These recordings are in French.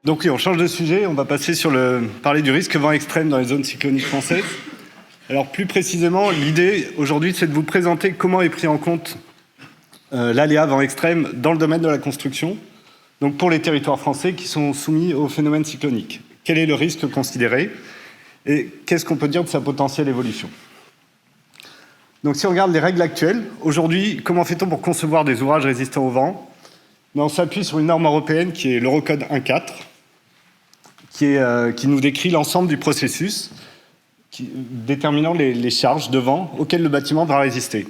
Donc oui, on change de sujet, on va passer sur parler du risque vent extrême dans les zones cycloniques françaises. Alors plus précisément, l'idée aujourd'hui, c'est de vous présenter comment est pris en compte l'aléa vent extrême dans le domaine de la construction, donc pour les territoires français qui sont soumis au phénomène cyclonique. Quel est le risque considéré et qu'est-ce qu'on peut dire de sa potentielle évolution? Donc si on regarde les règles actuelles, aujourd'hui, comment fait-on pour concevoir des ouvrages résistants au vent? On s'appuie sur une norme européenne qui est l'Eurocode 1.4, qui nous décrit l'ensemble du processus déterminant les charges de vent auxquelles le bâtiment va résister.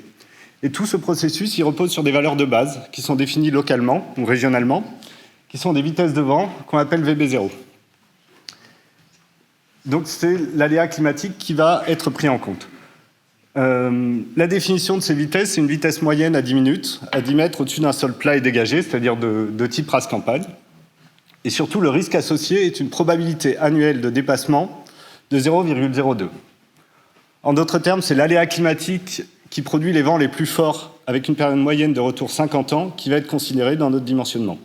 Et tout ce processus, il repose sur des valeurs de base qui sont définies localement ou régionalement, qui sont des vitesses de vent qu'on appelle VB0. Donc c'est l'aléa climatique qui va être pris en compte. La définition de ces vitesses, c'est une vitesse moyenne à 10 minutes, à 10 mètres au-dessus d'un sol plat et dégagé, c'est-à-dire de type race campagne. Et surtout, le risque associé est une probabilité annuelle de dépassement de 0,02. En d'autres termes, c'est l'aléa climatique qui produit les vents les plus forts avec une période moyenne de retour 50 ans qui va être considérée dans notre dimensionnement.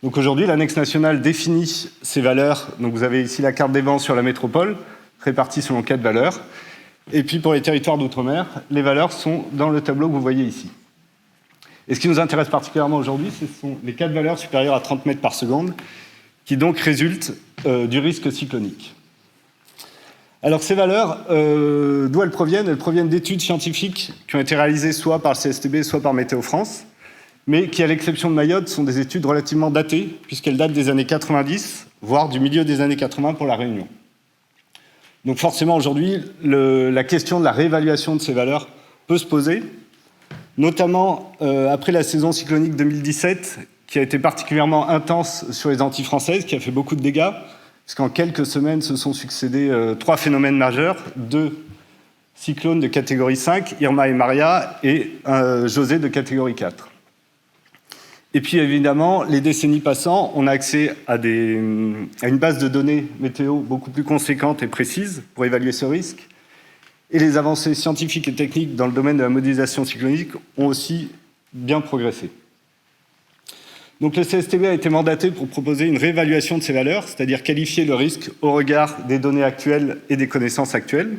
Donc aujourd'hui, l'annexe nationale définit ces valeurs. Donc vous avez ici la carte des vents sur la métropole, répartie selon 4 valeurs. Et puis pour les territoires d'outre-mer, les valeurs sont dans le tableau que vous voyez ici. Et ce qui nous intéresse particulièrement aujourd'hui, ce sont les 4 valeurs supérieures à 30 mètres par seconde, qui donc résultent du risque cyclonique. Alors ces valeurs, d'où elles proviennent? Elles proviennent d'études scientifiques qui ont été réalisées soit par le CSTB, soit par Météo France, mais qui, à l'exception de Mayotte, sont des études relativement datées, puisqu'elles datent des années 90, voire du milieu des années 80 pour la Réunion. Donc forcément, aujourd'hui, la question de la réévaluation de ces valeurs peut se poser, notamment après la saison cyclonique 2017, qui a été particulièrement intense sur les Antilles françaises, qui a fait beaucoup de dégâts, puisqu'en quelques semaines se sont succédés 3 phénomènes majeurs, 2 cyclones de catégorie 5, Irma et Maria, et José de catégorie 4. Et puis évidemment, les décennies passant, on a accès à une base de données météo beaucoup plus conséquente et précise pour évaluer ce risque. Et les avancées scientifiques et techniques dans le domaine de la modélisation cyclonique ont aussi bien progressé. Donc le CSTB a été mandaté pour proposer une réévaluation de ces valeurs, c'est-à-dire qualifier le risque au regard des données actuelles et des connaissances actuelles.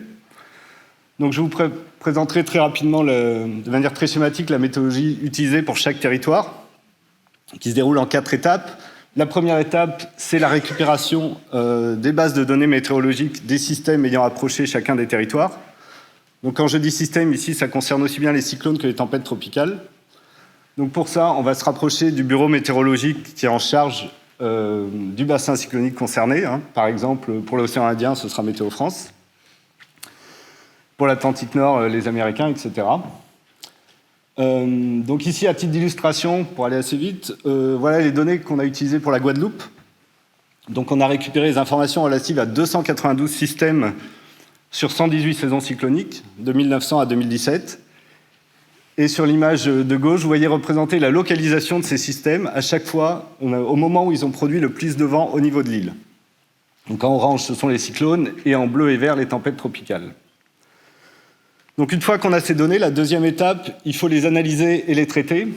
Donc je vous présenterai très rapidement, de manière très schématique, la méthodologie utilisée pour chaque territoire, qui se déroule en 4 étapes. La première étape, c'est la récupération des bases de données météorologiques des systèmes ayant approché chacun des territoires. Donc quand je dis système, ici, ça concerne aussi bien les cyclones que les tempêtes tropicales. Donc pour ça, on va se rapprocher du bureau météorologique qui est en charge du bassin cyclonique concerné. Par exemple, pour l'océan Indien, ce sera Météo France. Pour l'Atlantique Nord, les Américains, etc. Donc ici, à titre d'illustration, pour aller assez vite, voilà les données qu'on a utilisées pour la Guadeloupe. Donc on a récupéré les informations relatives à 292 systèmes sur 118 saisons cycloniques, de 1900 à 2017. Et sur l'image de gauche, vous voyez représenter la localisation de ces systèmes à chaque fois, au moment où ils ont produit le plus de vent au niveau de l'île. Donc en orange, ce sont les cyclones, et en bleu et vert, les tempêtes tropicales. Donc une fois qu'on a ces données, la deuxième étape, il faut les analyser et les traiter.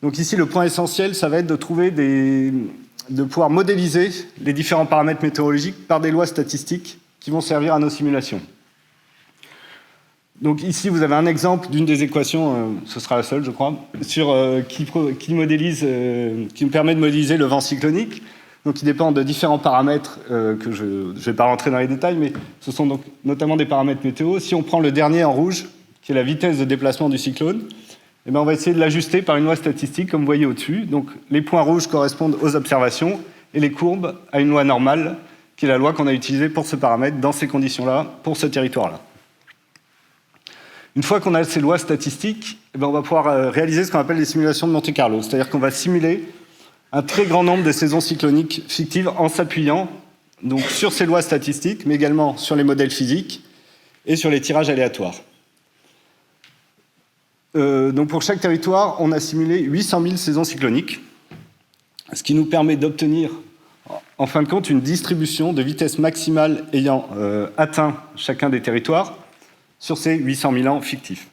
Donc ici, le point essentiel, ça va être de pouvoir modéliser les différents paramètres météorologiques par des lois statistiques qui vont servir à nos simulations. Donc ici, vous avez un exemple d'une des équations, ce sera la seule, je crois, qui nous permet de modéliser le vent cyclonique. Donc, il dépend de différents paramètres que je ne vais pas rentrer dans les détails, mais ce sont donc notamment des paramètres météo. Si on prend le dernier en rouge, qui est la vitesse de déplacement du cyclone, eh bien, on va essayer de l'ajuster par une loi statistique, comme vous voyez au-dessus. Donc, les points rouges correspondent aux observations et les courbes à une loi normale, qui est la loi qu'on a utilisée pour ce paramètre, dans ces conditions-là, pour ce territoire-là. Une fois qu'on a ces lois statistiques, eh bien, on va pouvoir réaliser ce qu'on appelle les simulations de Monte-Carlo, c'est-à-dire qu'on va simuler un très grand nombre de saisons cycloniques fictives en s'appuyant donc sur ces lois statistiques, mais également sur les modèles physiques et sur les tirages aléatoires. Donc pour chaque territoire, on a simulé 800 000 saisons cycloniques, ce qui nous permet d'obtenir, en fin de compte, une distribution de vitesse maximale ayant atteint chacun des territoires sur ces 800 000 ans fictifs.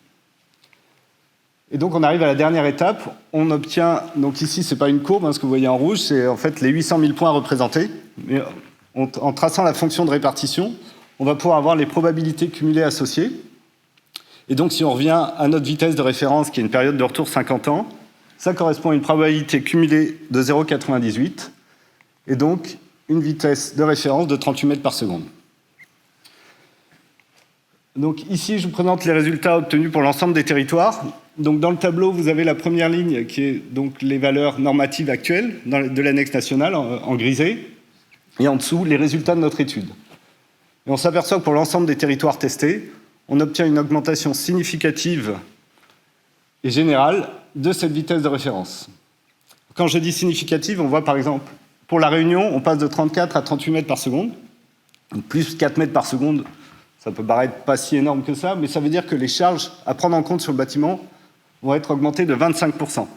Et donc on arrive à la dernière étape, on obtient, donc ici c'est pas une courbe, hein, ce que vous voyez en rouge, c'est en fait les 800 000 points représentés. Mais en traçant la fonction de répartition, on va pouvoir avoir les probabilités cumulées associées. Et donc si on revient à notre vitesse de référence, qui est une période de retour 50 ans, ça correspond à une probabilité cumulée de 0,98, et donc une vitesse de référence de 38 mètres par seconde. Donc ici, je vous présente les résultats obtenus pour l'ensemble des territoires. Donc dans le tableau, vous avez la première ligne qui est donc les valeurs normatives actuelles de l'annexe nationale en grisé, et en dessous, les résultats de notre étude. Et on s'aperçoit que pour l'ensemble des territoires testés, on obtient une augmentation significative et générale de cette vitesse de référence. Quand je dis significative, on voit par exemple, pour la Réunion, on passe de 34 à 38 mètres par seconde, donc plus 4 mètres par seconde. Ça peut paraître pas si énorme que ça, mais ça veut dire que les charges à prendre en compte sur le bâtiment vont être augmentées de 25%.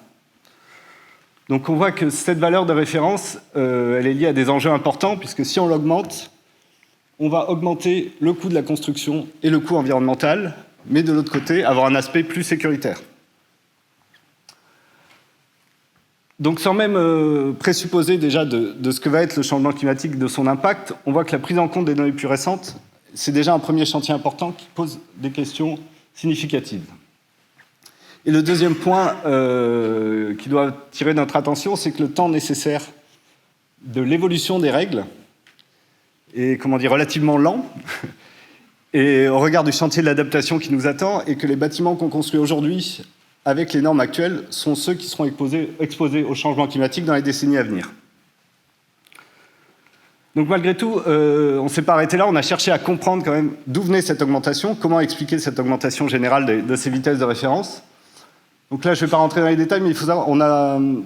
Donc on voit que cette valeur de référence, elle est liée à des enjeux importants, puisque si on l'augmente, on va augmenter le coût de la construction et le coût environnemental, mais de l'autre côté, avoir un aspect plus sécuritaire. Donc sans même présupposer déjà de ce que va être le changement climatique, de son impact, on voit que la prise en compte des données plus récentes, c'est déjà un premier chantier important qui pose des questions significatives. Et le deuxième point qui doit attirer notre attention, c'est que le temps nécessaire de l'évolution des règles est, relativement lent, et au regard du chantier de l'adaptation qui nous attend, et que les bâtiments qu'on construit aujourd'hui avec les normes actuelles sont ceux qui seront exposés au changement climatique dans les décennies à venir. Donc malgré tout, on ne s'est pas arrêté là, on a cherché à comprendre quand même d'où venait cette augmentation, comment expliquer cette augmentation générale de ces vitesses de référence. Donc là, je ne vais pas rentrer dans les détails, mais il faut savoir,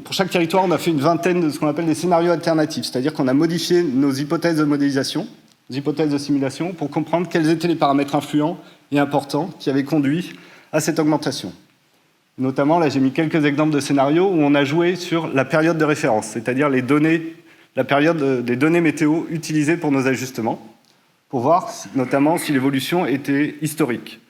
pour chaque territoire, on a fait une vingtaine de ce qu'on appelle des scénarios alternatifs, c'est-à-dire qu'on a modifié nos hypothèses de modélisation, nos hypothèses de simulation, pour comprendre quels étaient les paramètres influents et importants qui avaient conduit à cette augmentation. Notamment, là, j'ai mis quelques exemples de scénarios où on a joué sur la période de référence, c'est-à-dire la période des données météo utilisées pour nos ajustements, pour voir notamment si l'évolution était historique.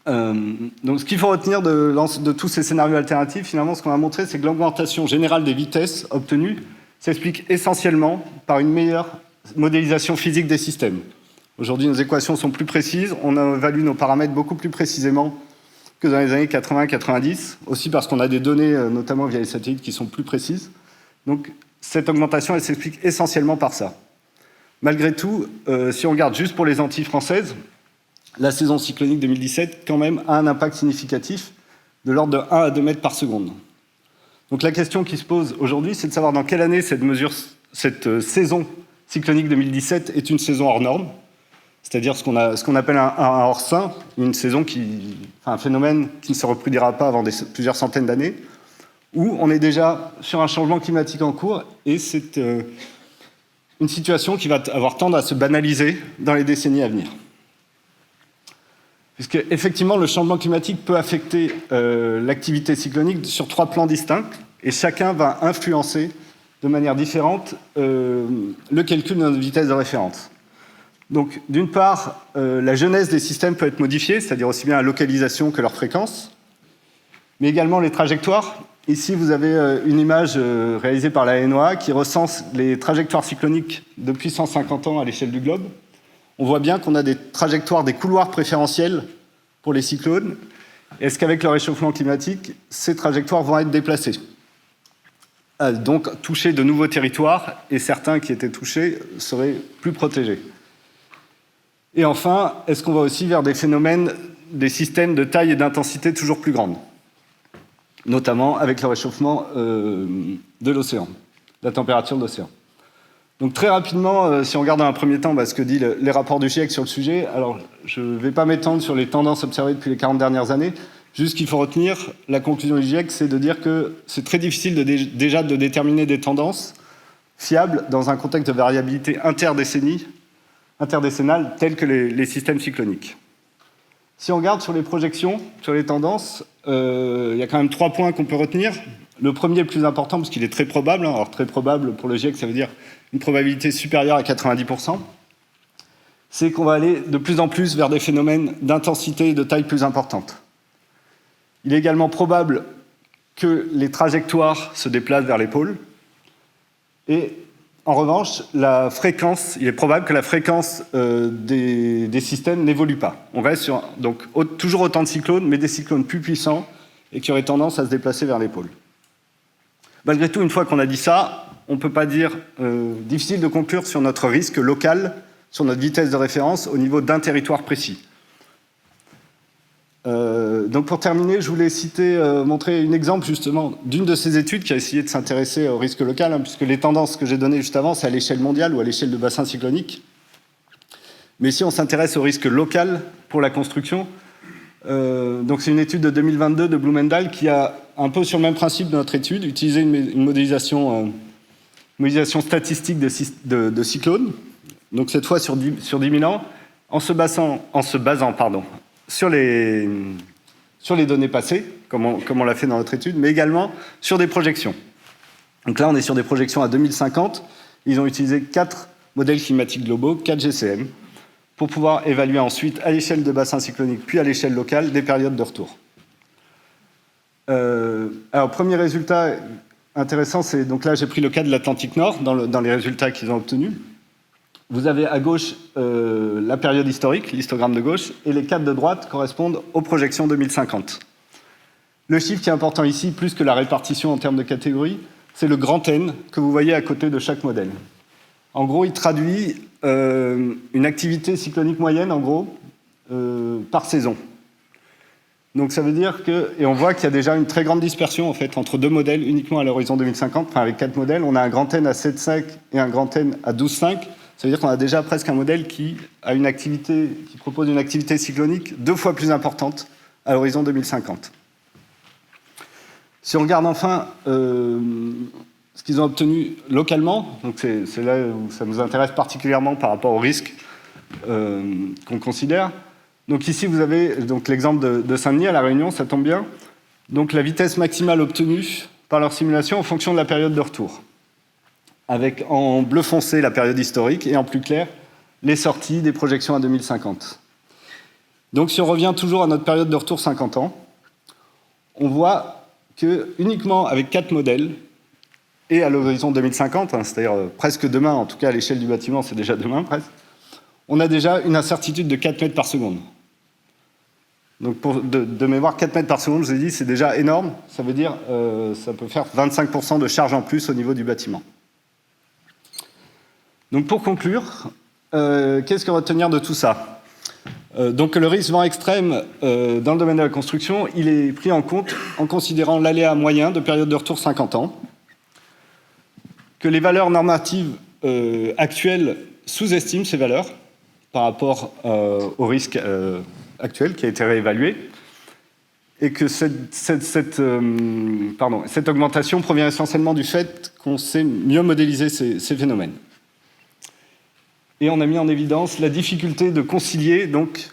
Donc ce qu'il faut retenir de tous ces scénarios alternatifs, finalement, ce qu'on a montré, c'est que l'augmentation générale des vitesses obtenues s'explique essentiellement par une meilleure modélisation physique des systèmes. Aujourd'hui, nos équations sont plus précises, on évalue nos paramètres beaucoup plus précisément que dans les années 80-90, aussi parce qu'on a des données, notamment via les satellites, qui sont plus précises. Donc cette augmentation, elle s'explique essentiellement par ça. Malgré tout, si on regarde juste pour les Antilles françaises, la saison cyclonique 2017, quand même, a un impact significatif de l'ordre de 1 à 2 mètres par seconde. Donc la question qui se pose aujourd'hui, c'est de savoir dans quelle année cette saison cyclonique 2017 est une saison hors norme, c'est-à-dire ce qu'on appelle un hors-sain, un phénomène qui ne se reproduira pas avant plusieurs centaines d'années, où on est déjà sur un changement climatique en cours, et c'est une situation qui va avoir tendance à se banaliser dans les décennies à venir. Puisque, effectivement, le changement climatique peut affecter l'activité cyclonique sur 3 plans distincts, et chacun va influencer de manière différente le calcul de notre vitesse de référence. Donc, d'une part, la jeunesse des systèmes peut être modifiée, c'est-à-dire aussi bien la localisation que leur fréquence, mais également les trajectoires. Ici, vous avez une image réalisée par la NOAA qui recense les trajectoires cycloniques depuis 150 ans à l'échelle du globe. On voit bien qu'on a des trajectoires, des couloirs préférentiels pour les cyclones. Est-ce qu'avec le réchauffement climatique, ces trajectoires vont être déplacées ? Donc, toucher de nouveaux territoires, et certains qui étaient touchés seraient plus protégés. Et enfin, est-ce qu'on va aussi vers des phénomènes, des systèmes de taille et d'intensité toujours plus grandes, notamment avec le réchauffement de l'océan, la température de l'océan. Donc très rapidement, si on regarde dans un premier temps ce que dit les rapports du GIEC sur le sujet, alors je ne vais pas m'étendre sur les tendances observées depuis les 40 dernières années, juste qu'il faut retenir, la conclusion du GIEC, c'est de dire que c'est très difficile déjà de déterminer des tendances fiables dans un contexte de variabilité interdécennale tels que les systèmes cycloniques. Si on regarde sur les projections, sur les tendances, il y a quand même 3 points qu'on peut retenir. Le premier, le plus important, parce qu'il est très probable, alors très probable pour le GIEC, ça veut dire une probabilité supérieure à 90%, c'est qu'on va aller de plus en plus vers des phénomènes d'intensité et de taille plus importante. Il est également probable que les trajectoires se déplacent vers les pôles. Et en revanche, il est probable que la fréquence des systèmes n'évolue pas. On reste sur donc, toujours autant de cyclones, mais des cyclones plus puissants et qui auraient tendance à se déplacer vers les pôles. Malgré tout, une fois qu'on a dit ça, on ne peut pas dire difficile de conclure sur notre risque local, sur notre vitesse de référence au niveau d'un territoire précis. Donc pour terminer, je voulais montrer un exemple justement d'une de ces études qui a essayé de s'intéresser au risque local, puisque les tendances que j'ai données juste avant, c'est à l'échelle mondiale ou à l'échelle de bassin cyclonique. Mais ici, on s'intéresse au risque local pour la construction. Donc c'est une étude de 2022 de Blumendahl qui a un peu sur le même principe de notre étude, utilisé une modélisation statistique de cyclones, donc cette fois sur 10 000 ans, en se basant sur les données passées, comme on l'a fait dans notre étude, mais également sur des projections. Donc là, on est sur des projections à 2050. Ils ont utilisé 4 modèles climatiques globaux, 4 GCM, pour pouvoir évaluer ensuite, à l'échelle de bassin cyclonique, puis à l'échelle locale, des périodes de retour. Alors, premier résultat intéressant, c'est... Donc là, j'ai pris le cas de l'Atlantique Nord, dans les résultats qu'ils ont obtenus. Vous avez à gauche la période historique, l'histogramme de gauche, et les 4 de droite correspondent aux projections 2050. Le chiffre qui est important ici, plus que la répartition en termes de catégories, c'est le grand N que vous voyez à côté de chaque modèle. En gros, il traduit une activité cyclonique moyenne, en gros, par saison. Donc ça veut dire que... Et on voit qu'il y a déjà une très grande dispersion, en fait, entre 2 modèles uniquement à l'horizon 2050. Enfin, avec 4 modèles, on a un grand N à 7,5 et un grand N à 12,5. Ça veut dire qu'on a déjà presque un modèle qui propose une activité cyclonique 2 fois plus importante à l'horizon 2050. Si on regarde enfin ce qu'ils ont obtenu localement, donc c'est là où ça nous intéresse particulièrement par rapport au risque qu'on considère. Donc ici, vous avez donc l'exemple de Saint-Denis à La Réunion, ça tombe bien. Donc la vitesse maximale obtenue par leur simulation en fonction de la période de retour, avec en bleu foncé la période historique et en plus clair les sorties des projections à 2050. Donc si on revient toujours à notre période de retour 50 ans, on voit que uniquement avec 4 modèles et à l'horizon 2050, c'est-à-dire presque demain, en tout cas à l'échelle du bâtiment, c'est déjà demain presque, on a déjà une incertitude de 4 mètres par seconde. Donc de mémoire, 4 mètres par seconde, je vous ai dit, c'est déjà énorme. Ça veut dire ça peut faire 25% de charge en plus au niveau du bâtiment. Donc pour conclure, qu'est-ce que retenir de tout ça ? Donc le risque vent extrême dans le domaine de la construction, il est pris en compte en considérant l'aléa moyen de période de retour 50 ans, que les valeurs normatives actuelles sous-estiment ces valeurs par rapport au risque actuel qui a été réévalué, et que cette augmentation provient essentiellement du fait qu'on sait mieux modéliser ces phénomènes. Et on a mis en évidence la difficulté de concilier donc,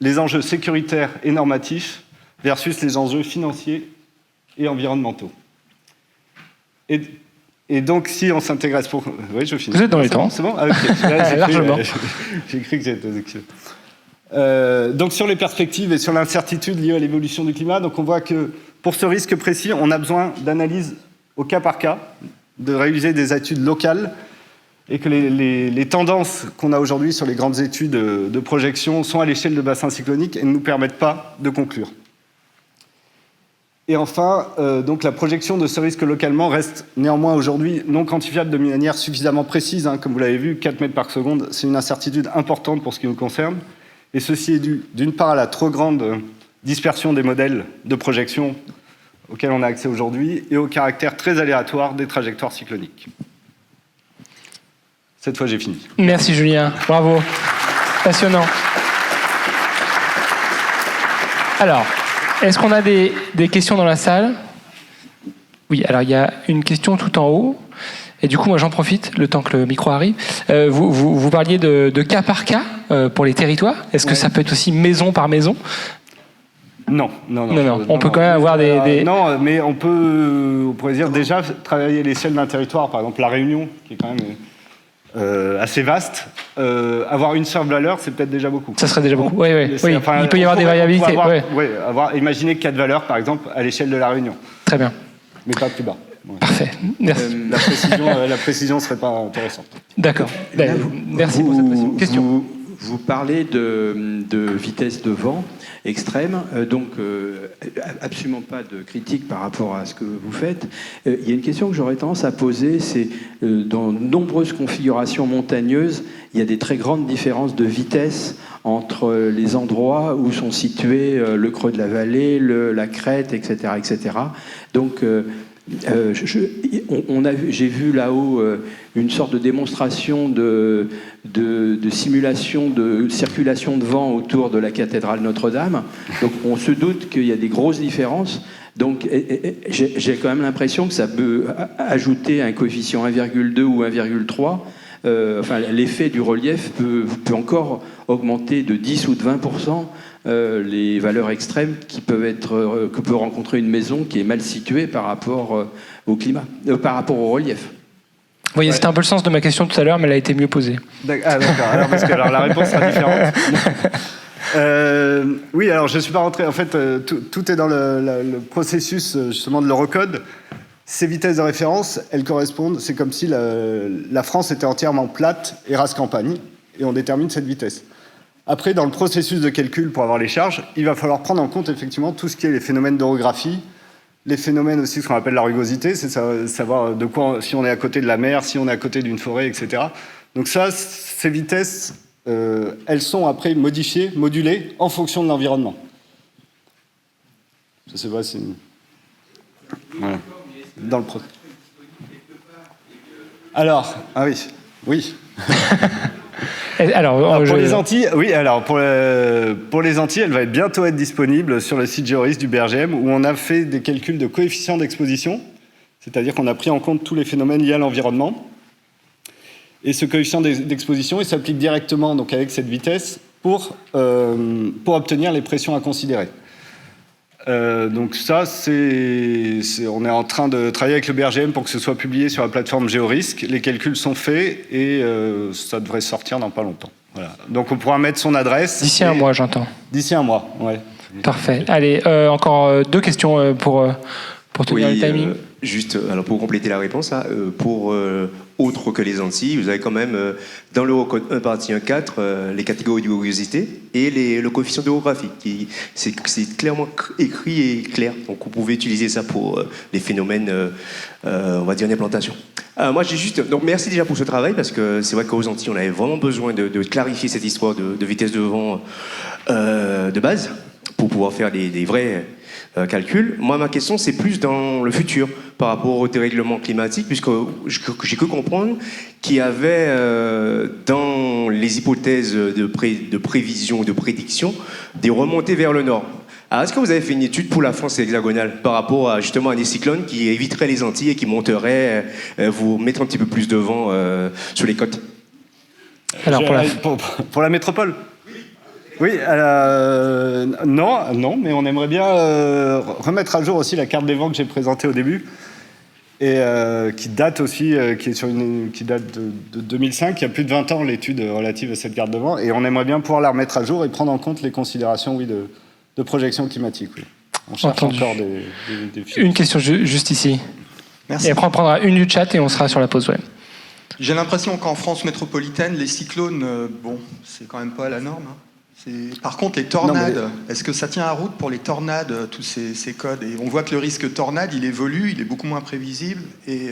les enjeux sécuritaires et normatifs versus les enjeux financiers et environnementaux. Et donc, si on s'intéresse pour... Oui, je finis. Vous êtes dans les temps. C'est bon ah, okay. Là, largement. J'ai cru que j'étais... donc, sur les perspectives et sur l'incertitude liée à l'évolution du climat, donc on voit que pour ce risque précis, on a besoin d'analyse au cas par cas, de réaliser des études locales, et que les tendances qu'on a aujourd'hui sur les grandes études de projection sont à l'échelle de bassins cycloniques et ne nous permettent pas de conclure. Et enfin, donc la projection de ce risque localement reste néanmoins aujourd'hui non quantifiable de manière suffisamment précise. Comme vous l'avez vu, 4 mètres par seconde, c'est une incertitude importante pour ce qui nous concerne. Et ceci est dû, d'une part, à la trop grande dispersion des modèles de projection auxquels on a accès aujourd'hui et au caractère très aléatoire des trajectoires cycloniques. Cette fois, j'ai fini. Merci Julien, bravo. Passionnant. Alors, est-ce qu'on a des questions dans la salle ? Oui, alors il y a une question tout en haut. Et du coup, moi j'en profite, le temps que le micro arrive. Vous parliez de cas par cas pour les territoires. Est-ce que ça peut être aussi maison par maison ? Non. On peut quand même avoir des... Non, mais on pourrait dire déjà travailler à l'échelle d'un territoire. Par exemple, La Réunion, qui est quand même assez vaste, avoir une seule valeur, c'est peut-être déjà beaucoup. Ça serait déjà beaucoup. Oui, oui. C'est- enfin, Il peut y avoir des variabilités. Imaginer 4 valeurs, par exemple, à l'échelle de la Réunion, Très bien. mais pas plus bas. Ouais. Parfait. Merci. La précision serait pas intéressante. D'accord. Là, Merci pour cette précision. Question. Vous parlez de vitesse de vent extrême, donc absolument pas de critique par rapport à ce que vous faites. Il y a une question que j'aurais tendance à poser, c'est dans de nombreuses configurations montagneuses, il y a des très grandes différences de vitesse entre les endroits où sont situés le creux de la vallée, la crête, etc., etc. Donc j'ai vu là-haut une sorte de démonstration de simulation de circulation de vent autour de la cathédrale Notre-Dame. Donc on se doute qu'il y a des grosses différences. Donc j'ai quand même l'impression que ça peut ajouter un coefficient 1,2 ou 1,3. Enfin, l'effet du relief peut encore augmenter de 10 ou de 20% les valeurs extrêmes que peut rencontrer une maison qui est mal située par rapport au climat, par rapport au relief. Vous voyez, c'était un peu le sens de ma question tout à l'heure, mais elle a été mieux posée. Ah, d'accord. Alors, la réponse sera différente. Oui, alors je ne suis pas rentré. En fait, tout est dans le processus justement de l'Eurocode. Ces vitesses de référence, elles correspondent. C'est comme si la France était entièrement plate et rase campagne, et on détermine cette vitesse. Après, dans le processus de calcul pour avoir les charges, il va falloir prendre en compte effectivement tout ce qui est les phénomènes d'orographie, les phénomènes aussi, ce qu'on appelle la rugosité, c'est savoir de quoi, si on est à côté de la mer, si on est à côté d'une forêt, etc. Donc ça, ces vitesses, elles sont après modifiées, modulées en fonction de l'environnement. Je ne sais pas si... Voilà. Dans le processus. Alors, ah oui. Alors, pour les Antilles, oui. Alors pour les Antilles, elle va bientôt être disponible sur le site GeoRIS du BRGM, où on a fait des calculs de coefficient d'exposition, c'est-à-dire qu'on a pris en compte tous les phénomènes liés à l'environnement. Et ce coefficient d'exposition, il s'applique directement donc avec cette vitesse pour obtenir les pressions à considérer. Donc ça, on est en train de travailler avec le BRGM pour que ce soit publié sur la plateforme GeoRISC. Les calculs sont faits et ça devrait sortir dans pas longtemps. Voilà. Donc on pourra mettre son adresse. D'ici un mois, j'entends. D'ici un mois, ouais. Parfait. Allez, encore deux questions pour tenir le timing. Juste, alors pour compléter la réponse, là, pour autre que les Antilles, vous avez quand même dans l'Eurocode 1 partie 1.4 les catégories de rugosité et le coefficient d'orographie. C'est clairement écrit et clair. Donc vous pouvez utiliser ça pour les phénomènes, on va dire, d'implantation. Moi, j'ai juste. Donc merci déjà pour ce travail parce que c'est vrai qu'aux Antilles, on avait vraiment besoin de clarifier cette histoire de vitesse de vent de base pour pouvoir faire des vrais calculs. Moi, ma question, c'est plus dans le futur par rapport au dérèglement climatique, puisque j'ai cru comprendre qu'il y avait dans les hypothèses de prévision, de prédiction, des remontées vers le nord. Alors, est-ce que vous avez fait une étude pour la France hexagonale par rapport à justement à des cyclones qui éviteraient les Antilles et qui monteraient, vous mettre un petit peu plus de vent sur les côtes? Alors, pour la métropole? Oui, non, mais on aimerait bien remettre à jour aussi la carte des vents que j'ai présentée au début et qui date aussi, qui date de 2005. Il y a plus de 20 ans l'étude relative à cette carte de vent et on aimerait bien pouvoir la remettre à jour et prendre en compte les considérations, de projection climatique. Oui. On cherche encore des Une question juste ici. Merci. Et après on prendra une du chat et on sera sur la pause. Ouais. J'ai l'impression qu'en France métropolitaine, les cyclones, c'est quand même pas la norme. Hein. Par contre, les tornades, est-ce que ça tient à route pour les tornades, tous ces codes? Et on voit que le risque tornade, il évolue, il est beaucoup moins prévisible, et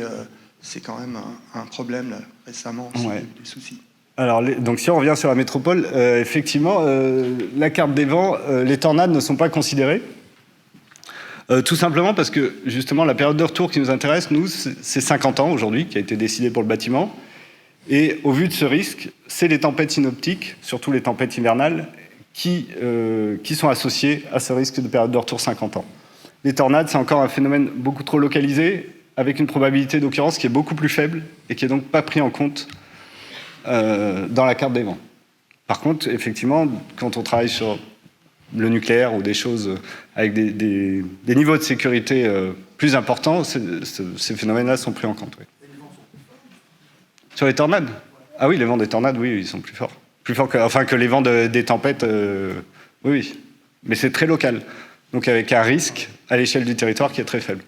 c'est quand même un problème là, récemment, des soucis. Alors, donc si on revient sur la métropole, effectivement, la carte des vents, les tornades ne sont pas considérées. Tout simplement parce que, justement, la période de retour qui nous intéresse, nous, c'est 50 ans aujourd'hui, qui a été décidée pour le bâtiment. Et au vu de ce risque, c'est les tempêtes synoptiques, surtout les tempêtes hivernales, qui sont associées à ce risque de période de retour 50 ans. Les tornades, c'est encore un phénomène beaucoup trop localisé, avec une probabilité d'occurrence qui est beaucoup plus faible et qui n'est donc pas pris en compte dans la carte des vents. Par contre, effectivement, quand on travaille sur le nucléaire ou des choses avec des niveaux de sécurité plus importants, ces phénomènes-là sont pris en compte. Oui. Sur les tornades? Ah oui, les vents des tornades, oui, ils sont plus forts. Plus forts que les vents des tempêtes, oui. Mais c'est très local. Donc avec un risque à l'échelle du territoire qui est très faible.